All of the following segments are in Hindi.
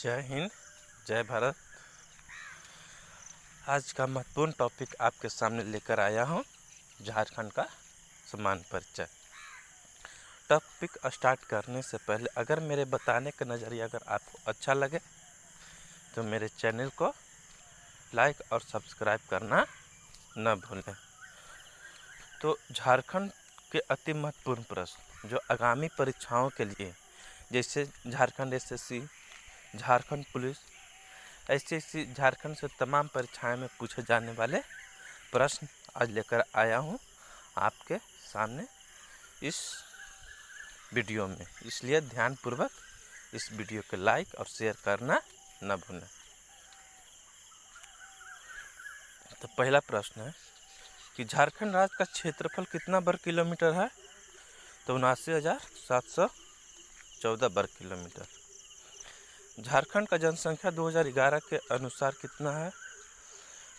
जय हिंद, जय भारत। आज का महत्वपूर्ण टॉपिक आपके सामने लेकर आया हूँ, झारखंड का समान परिचय। टॉपिक स्टार्ट करने से पहले अगर मेरे बताने का नज़रिया अगर आपको अच्छा लगे तो मेरे चैनल को लाइक और सब्सक्राइब करना न भूलें। तो झारखंड के अति महत्वपूर्ण प्रश्न जो आगामी परीक्षाओं के लिए, जैसे झारखंड एसएससी, झारखंड पुलिस, ऐसे झारखंड से तमाम परीक्षाएं में पूछे जाने वाले प्रश्न आज लेकर आया हूं आपके सामने इस वीडियो में। इसलिए ध्यानपूर्वक इस वीडियो को लाइक और शेयर करना न भूलें। तो पहला प्रश्न है कि झारखंड राज्य का क्षेत्रफल कितना वर्ग किलोमीटर है? तो 79,714 वर्ग किलोमीटर। झारखंड का जनसंख्या 2011 के अनुसार कितना है?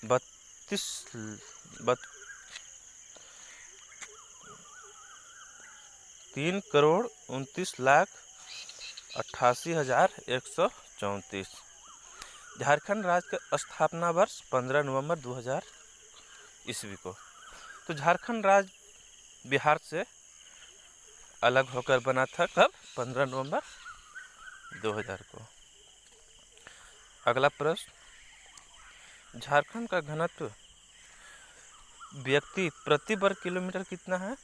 3,29,88,134। झारखंड राज्य का स्थापना वर्ष 15 नवंबर 2000 ईस्वी को। तो झारखंड राज्य बिहार से अलग होकर बना था कब? 15 नवंबर 2000 को। अगला प्रश्न, झारखंड का घनत्व व्यक्ति प्रति वर्ग किलोमीटर कितना है?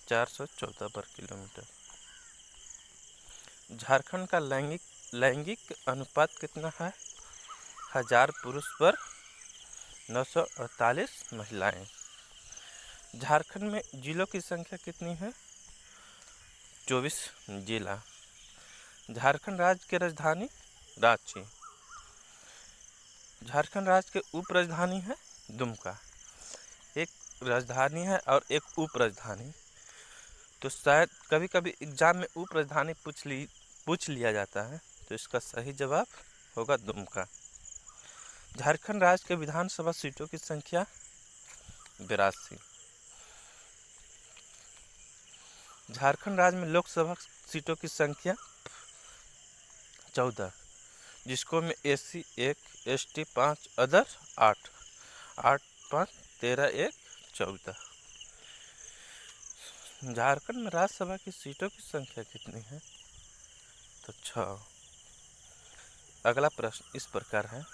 414 वर्ग किलोमीटर। झारखंड का लैंगिक अनुपात कितना है? 1000 पुरुष पर 948 महिलाएं। झारखंड में जिलों की संख्या कितनी है? 24 जिला। झारखंड राज्य की राजधानी रांची। झारखंड राज्य के उप राजधानी है दुमका। एक राजधानी है और एक उप राजधानी। तो शायद कभी कभी एग्जाम में उप राजधानी पूछ लिया जाता है, तो इसका सही जवाब होगा दुमका। झारखंड राज्य के विधानसभा सीटों की संख्या 82। झारखंड राज्य में लोकसभा सीटों की संख्या 14, जिसको में एससी 1, एसटी 5, अदर 8, 8, 5, 13, 1, 14। झारखंड में राज्यसभा की सीटों की संख्या कितनी है? तो 6। अगला प्रश्न इस प्रकार है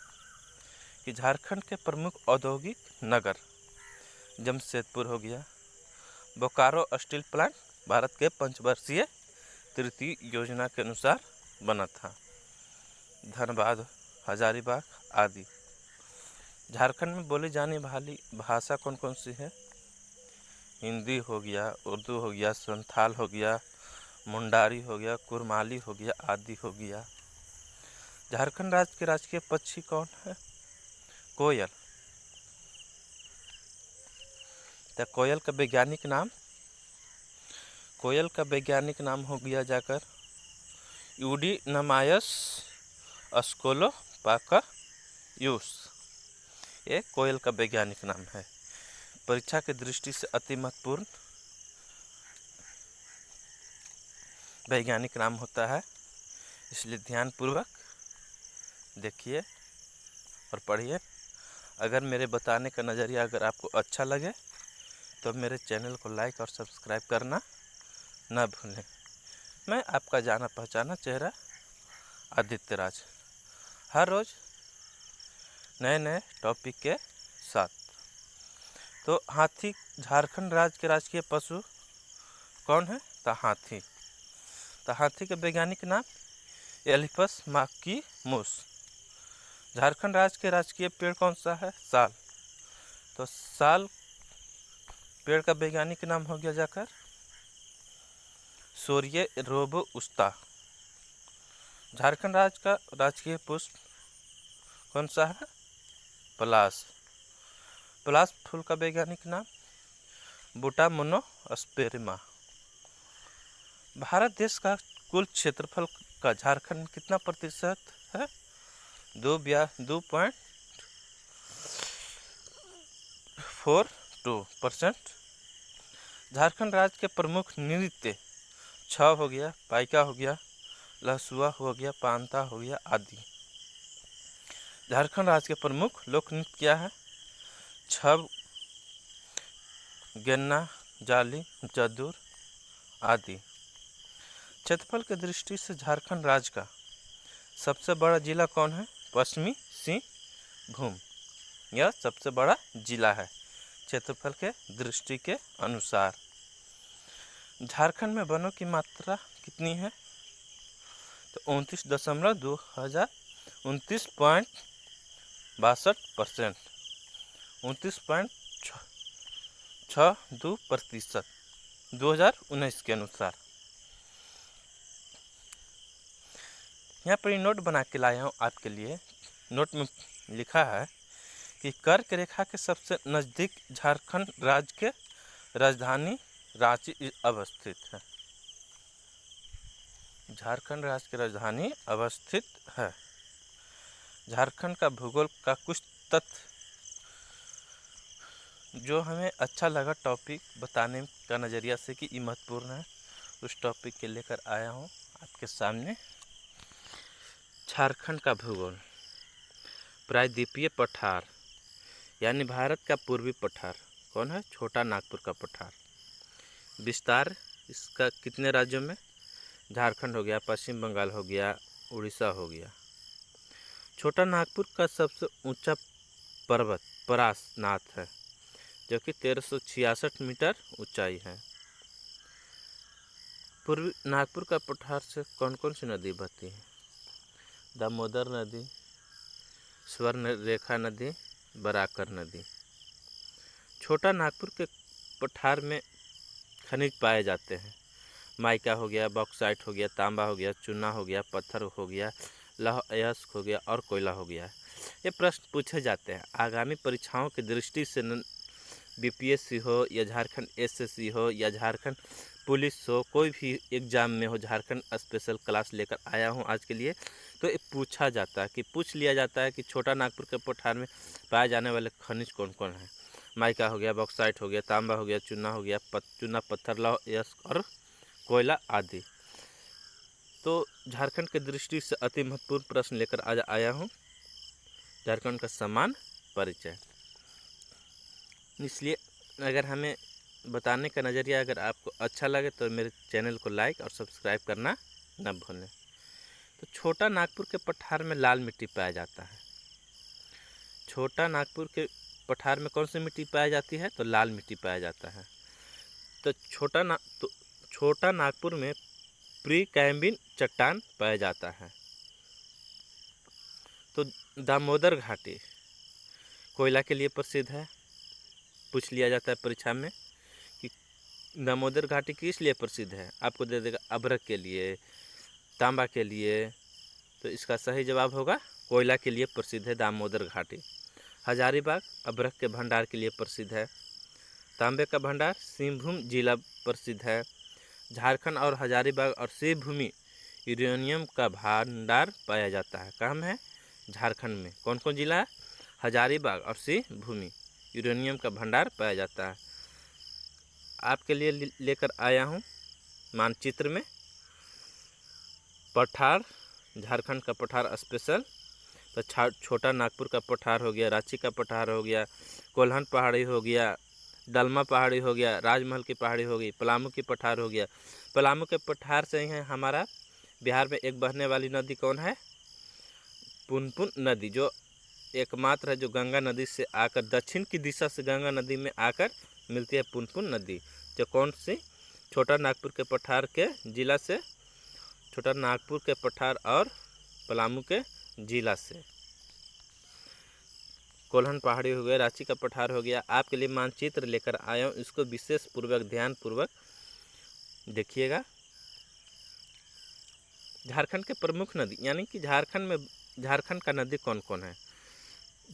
कि झारखंड के प्रमुख औद्योगिक नगर, जमशेदपुर हो गया। बोकारो स्टील प्लांट भारत के पंचवर्षीय तृतीय योजना के अनुसार बना था। धनबाद, हजारीबाग आदि। झारखंड में बोली जाने वाली भाषा कौन कौन सी है? हिंदी हो गया, उर्दू हो गया, संथाल हो गया, मुंडारी हो गया, कुरमाली हो गया आदि हो गया। झारखंड राज्य के राजकीय पक्षी कौन है? कोयल। तो कोयल का वैज्ञानिक नाम हो गया जाकर यूडीनमायस अस्कोलोपाकयूस। ये कोयल का वैज्ञानिक नाम है। परीक्षा की दृष्टि से अति महत्वपूर्ण वैज्ञानिक नाम होता है, इसलिए ध्यानपूर्वक देखिए और पढ़िए। अगर मेरे बताने का नज़रिया अगर आपको अच्छा लगे तो मेरे चैनल को लाइक और सब्सक्राइब करना न भूलें। मैं आपका जाना पहचाना चेहरा आदित्य राज, हर रोज़ नए नए टॉपिक के साथ। तो हाथी झारखंड राज्य के राजकीय पशु कौन है? तो हाथी। तो हाथी के वैज्ञानिक नाम एलिफस मार्किमुस। झारखंड राज्य के राजकीय पेड़ कौन सा है? साल। तो साल पेड़ का वैज्ञानिक नाम हो गया जाकर सोरिये रोबुस्टा। झारखंड राज्य का राजकीय पुष्प कौन सा है? पलाश। पलाश फूल का वैज्ञानिक नाम बूटा मोनोस्पेरिमा। भारत देश का कुल क्षेत्रफल का झारखंड में कितना प्रतिशत है? 2.42%। झारखंड राज्य के प्रमुख नृत्य 6 हो गया, पाइका हो गया, लहसुआ हो गया, पांता हो गया आदि। झारखंड राज्य के प्रमुख लोक नृत्य क्या है? छब, गन्ना, जाली, जदूर आदि। क्षेत्रफल की दृष्टि से झारखंड राज्य का सबसे बड़ा जिला कौन है? पश्चिमी सिंहभूम, यह सबसे बड़ा जिला है क्षेत्रफल के दृष्टि के अनुसार। झारखंड में वनों की मात्रा कितनी है? तो 29.62%, 29.62% 2019 के अनुसार। यहाँ पर नोट बना के लाया हूँ आपके लिए। नोट में लिखा है कि कर्क रेखा के सबसे नज़दीक झारखंड राज्य के राजधानी रांची अवस्थित है। झारखंड राज्य की राजधानी अवस्थित है। झारखंड का भूगोल का कुछ तथ्य जो हमें अच्छा लगा टॉपिक बताने का नज़रिया से कि ये महत्वपूर्ण है, उस टॉपिक के लेकर आया हूँ आपके सामने। झारखंड का भूगोल, प्रायद्वीपीय पठार यानी भारत का पूर्वी पठार कौन है? छोटा नागपुर का पठार। विस्तार इसका कितने राज्यों में? झारखंड हो गया, पश्चिम बंगाल हो गया, उड़ीसा हो गया। छोटा नागपुर का सबसे ऊंचा पर्वत परासनाथ है जो कि 1366 मीटर ऊंचाई है। पूर्वी नागपुर का पठार से कौन कौन सी नदी बहती है? दामोदर नदी, स्वर्ण रेखा नदी, बराकर नदी। छोटा नागपुर के पठार में खनिज पाए जाते हैं। माइका हो गया, बॉक्साइट हो गया, तांबा हो गया, चूना हो गया, पत्थर हो गया, लौह अयस्क हो गया और कोयला हो गया। ये प्रश्न पूछे जाते हैं आगामी परीक्षाओं की दृष्टि से। बीपीएससी हो या झारखंड एसएससी हो या झारखंड पुलिस हो, कोई भी एग्ज़ाम में हो, झारखंड स्पेशल क्लास लेकर आया हूँ आज के लिए। तो ये पूछा जाता है कि पूछ लिया जाता है कि छोटा नागपुर के पठार में पाए जाने वाले खनिज कौन कौन हैं। माइका हो गया, बॉक्साइट हो गया, तांबा हो गया, चूना हो गया, चूना पत्थर, लौह अयस्क और कोयला आदि। तो झारखंड की दृष्टि से अति महत्वपूर्ण प्रश्न लेकर आज आया हूँ, झारखंड का समान परिचय। इसलिए अगर हमें बताने का नज़रिया अगर आपको अच्छा लगे तो मेरे चैनल को लाइक और सब्सक्राइब करना न भूलें। तो छोटा नागपुर के पठार में लाल मिट्टी पाया जाता है। छोटा नागपुर के पठार में कौन सी मिट्टी पाई जाती है? तो लाल मिट्टी पाया जाता है। तो छोटा नागपुर में प्री कैम्बिन चट्टान पाया जाता है। तो दामोदर घाटी कोयला के लिए प्रसिद्ध है। पूछ लिया जाता है परीक्षा में कि दामोदर घाटी किस लिए प्रसिद्ध है? आपको दे देगा अभ्रक के लिए, तांबा के लिए। तो इसका सही जवाब होगा कोयला के लिए प्रसिद्ध है दामोदर घाटी। हजारीबाग अभ्रक के भंडार के लिए प्रसिद्ध है। तांबे का भंडार सिंहभूम जिला प्रसिद्ध है। झारखंड और हजारीबाग और सिंहभूमि यूरेनियम का भंडार पाया जाता है। कहाँ है? झारखंड में। कौन कौन जिला है? हजारीबाग और सिंहभूमि यूरेनियम का भंडार पाया जाता है। आपके लिए लेकर आया हूँ मानचित्र में पठार, झारखंड का पठार स्पेशल। तो छोटा नागपुर का पठार हो गया, रांची का पठार हो गया, कोल्हन पहाड़ी हो गया, दलमा पहाड़ी हो गया, राजमहल की पहाड़ी हो गई, पलामू की पठार हो गया। पलामू के पठार से ही है हमारा बिहार में एक बहने वाली नदी कौन है? पुनपुन नदी, जो एकमात्र है जो गंगा नदी से आकर दक्षिण की दिशा से गंगा नदी में आकर मिलती है। पुनपुन नदी जो कौन सी? छोटा नागपुर के पठार के जिला से, छोटा नागपुर के पठार और पलामू के जिला से। कोल्हन पहाड़ी हो गया, रांची का पठार हो गया। आपके लिए मानचित्र लेकर आया हूँ, इसको विशेष पूर्वक ध्यान पूर्वक देखिएगा। झारखंड के प्रमुख नदी यानी कि झारखंड का नदी कौन कौन है?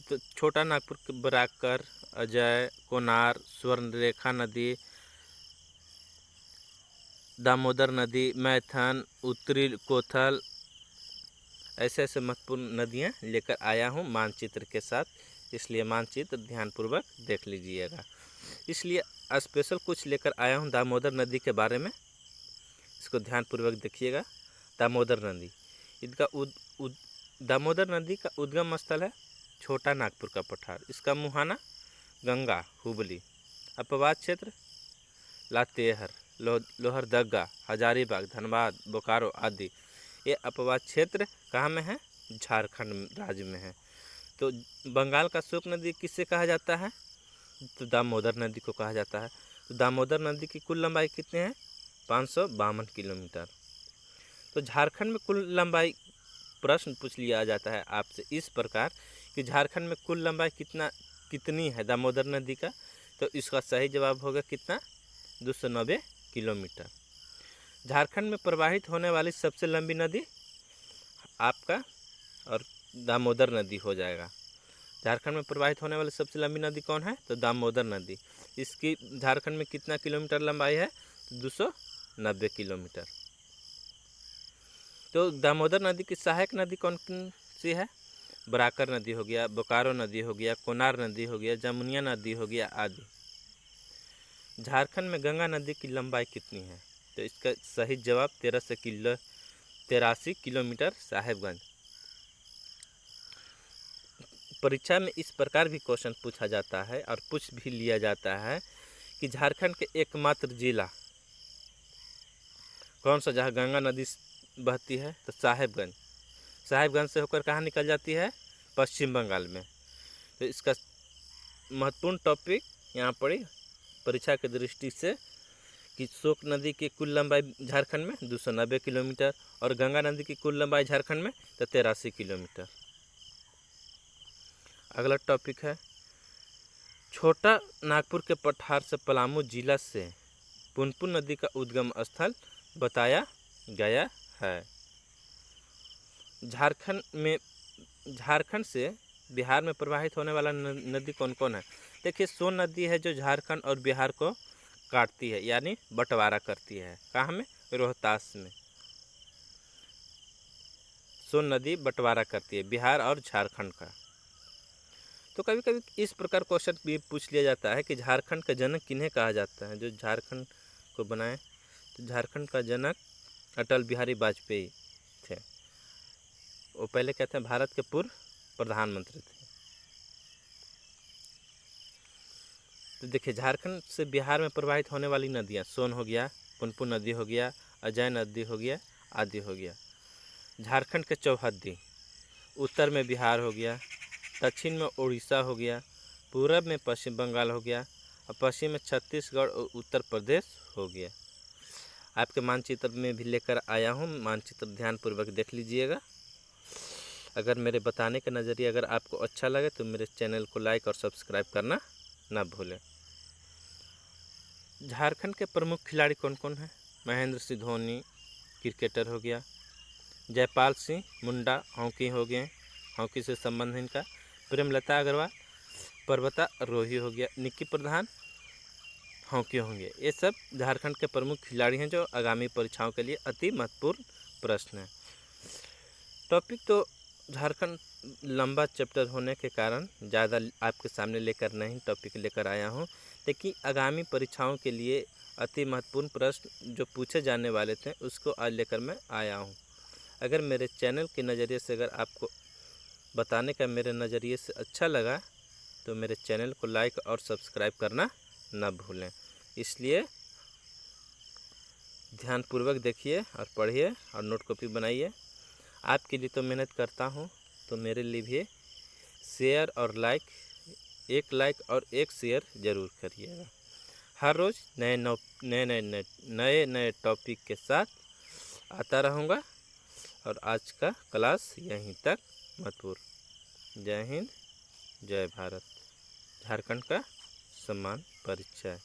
तो छोटा नागपुर के बराकर, अजय, कोनार, स्वर्ण रेखा नदी, दामोदर नदी, मैथन, उत्तरी कोथल, ऐसे ऐसे महत्वपूर्ण नदियाँ लेकर आया हूँ मानचित्र के साथ। इसलिए मानचित्र ध्यानपूर्वक देख लीजिएगा। इसलिए स्पेशल कुछ लेकर आया हूँ दामोदर नदी के बारे में, इसको ध्यानपूर्वक देखिएगा। दामोदर नदी। दामोदर नदी का उद्गम स्थल है छोटा नागपुर का पठार। इसका मुहाना गंगा, हुबली। अपवाद क्षेत्र लातेहर, लोहरदगा, हजारीबाग, धनबाद, बोकारो आदि। ये अपवाद क्षेत्र कहाँ में है? झारखंड राज्य में है। तो बंगाल का शोक नदी किससे कहा जाता है? तो दामोदर नदी को कहा जाता है। तो दामोदर नदी की कुल लंबाई कितने हैं? 552 किलोमीटर। तो झारखंड में कुल लंबाई, प्रश्न पूछ लिया जाता है आपसे इस प्रकार कि झारखंड में कुल लंबाई कितनी है दामोदर नदी का? तो इसका सही जवाब होगा कितना? 290 किलोमीटर। झारखंड में प्रवाहित होने वाली सबसे लंबी नदी आपका और दामोदर नदी हो जाएगा। झारखंड में प्रवाहित होने वाली सबसे लंबी नदी कौन है? तो दामोदर नदी। इसकी झारखंड में कितना किलोमीटर लंबाई है? तो 290 किलोमीटर। तो दामोदर नदी की सहायक नदी कौन कौन सी है? बराकर नदी हो गया, बोकारो नदी हो गया, कोनार नदी हो गया, जमुनिया नदी हो गया आदि। झारखंड में गंगा नदी की लंबाई कितनी है? तो इसका सही जवाब 1383 किलोमीटर साहेबगंज। परीक्षा में इस प्रकार भी क्वेश्चन पूछा जाता है और पूछ भी लिया जाता है कि झारखंड के एकमात्र जिला कौन सा जहाँ गंगा नदी बहती है? तो साहेबगंज। साहेबगंज से होकर कहाँ निकल जाती है? पश्चिम बंगाल में। तो इसका महत्वपूर्ण टॉपिक यहाँ पड़ी परीक्षा की दृष्टि से कि शोक नदी की कुल लंबाई झारखंड में 290 किलोमीटर और गंगा नदी की कुल लंबाई झारखंड में 83 किलोमीटर। अगला टॉपिक है छोटा नागपुर के पठार से पलामू जिला से पुनपुन नदी का उद्गम स्थल बताया गया है। झारखंड से बिहार में प्रवाहित होने वाला नदी कौन कौन है? देखिए, सोन नदी है जो झारखंड और बिहार को काटती है, यानी बंटवारा करती है। कहाँ में? रोहतास में। सोन नदी बंटवारा करती है बिहार और झारखंड का। तो कभी कभी इस प्रकार क्वेश्चन भी पूछ लिया जाता है कि झारखंड का जनक किन्हें कहा जाता है? जो झारखंड को बनाए, तो झारखंड का जनक अटल बिहारी वाजपेयी थे। वो पहले क्या थे? भारत के पूर्व प्रधानमंत्री थे। तो देखिए, झारखंड से बिहार में प्रवाहित होने वाली नदियाँ सोन हो गया, पुनपुन नदी हो गया, अजय नदी हो गया आदि हो गया। झारखंड के चौहद्दी, उत्तर में बिहार हो गया, दक्षिण में उड़ीसा हो गया, पूरब में पश्चिम बंगाल हो गया और पश्चिम में छत्तीसगढ़ और उत्तर प्रदेश हो गया। आपके मानचित्र में भी लेकर आया हूँ, मानचित्र ध्यानपूर्वक देख लीजिएगा। अगर मेरे बताने का नज़रिया अगर आपको अच्छा लगे तो मेरे चैनल को लाइक और सब्सक्राइब करना ना भूलें। झारखंड के प्रमुख खिलाड़ी कौन कौन हैं? महेंद्र सिंह धोनी क्रिकेटर हो गया, जयपाल सिंह मुंडा हॉकी हो गए, हॉकी से संबंध इनका, प्रेमलता अग्रवाल पर्वतारोही हो गया, निक्की प्रधान हॉकी होंगे। ये सब झारखंड के प्रमुख खिलाड़ी हैं जो आगामी परीक्षाओं के लिए अति महत्वपूर्ण प्रश्न है। टॉपिक तो झारखंड लंबा चैप्टर होने के कारण ज़्यादा आपके सामने लेकर नहीं टॉपिक लेकर आया हूँ, लेकिन आगामी परीक्षाओं के लिए अति महत्वपूर्ण प्रश्न जो पूछे जाने वाले थे उसको आज लेकर मैं आया हूँ। अगर मेरे चैनल के नज़रिए से अगर आपको बताने का मेरे नज़रिए से अच्छा लगा तो मेरे चैनल को लाइक और सब्सक्राइब करना ना भूलें। इसलिए ध्यानपूर्वक देखिए और पढ़िए और नोट कॉपी बनाइए। आपके लिए तो मेहनत करता हूँ, तो मेरे लिए भी शेयर और लाइक, एक लाइक और एक शेयर ज़रूर करिएगा। हर रोज़ नए टॉपिक के साथ आता रहूँगा और आज का क्लास यहीं तक महत्वपूर्ण। जय हिंद, जय भारत। झारखंड का सम्मान परिचय।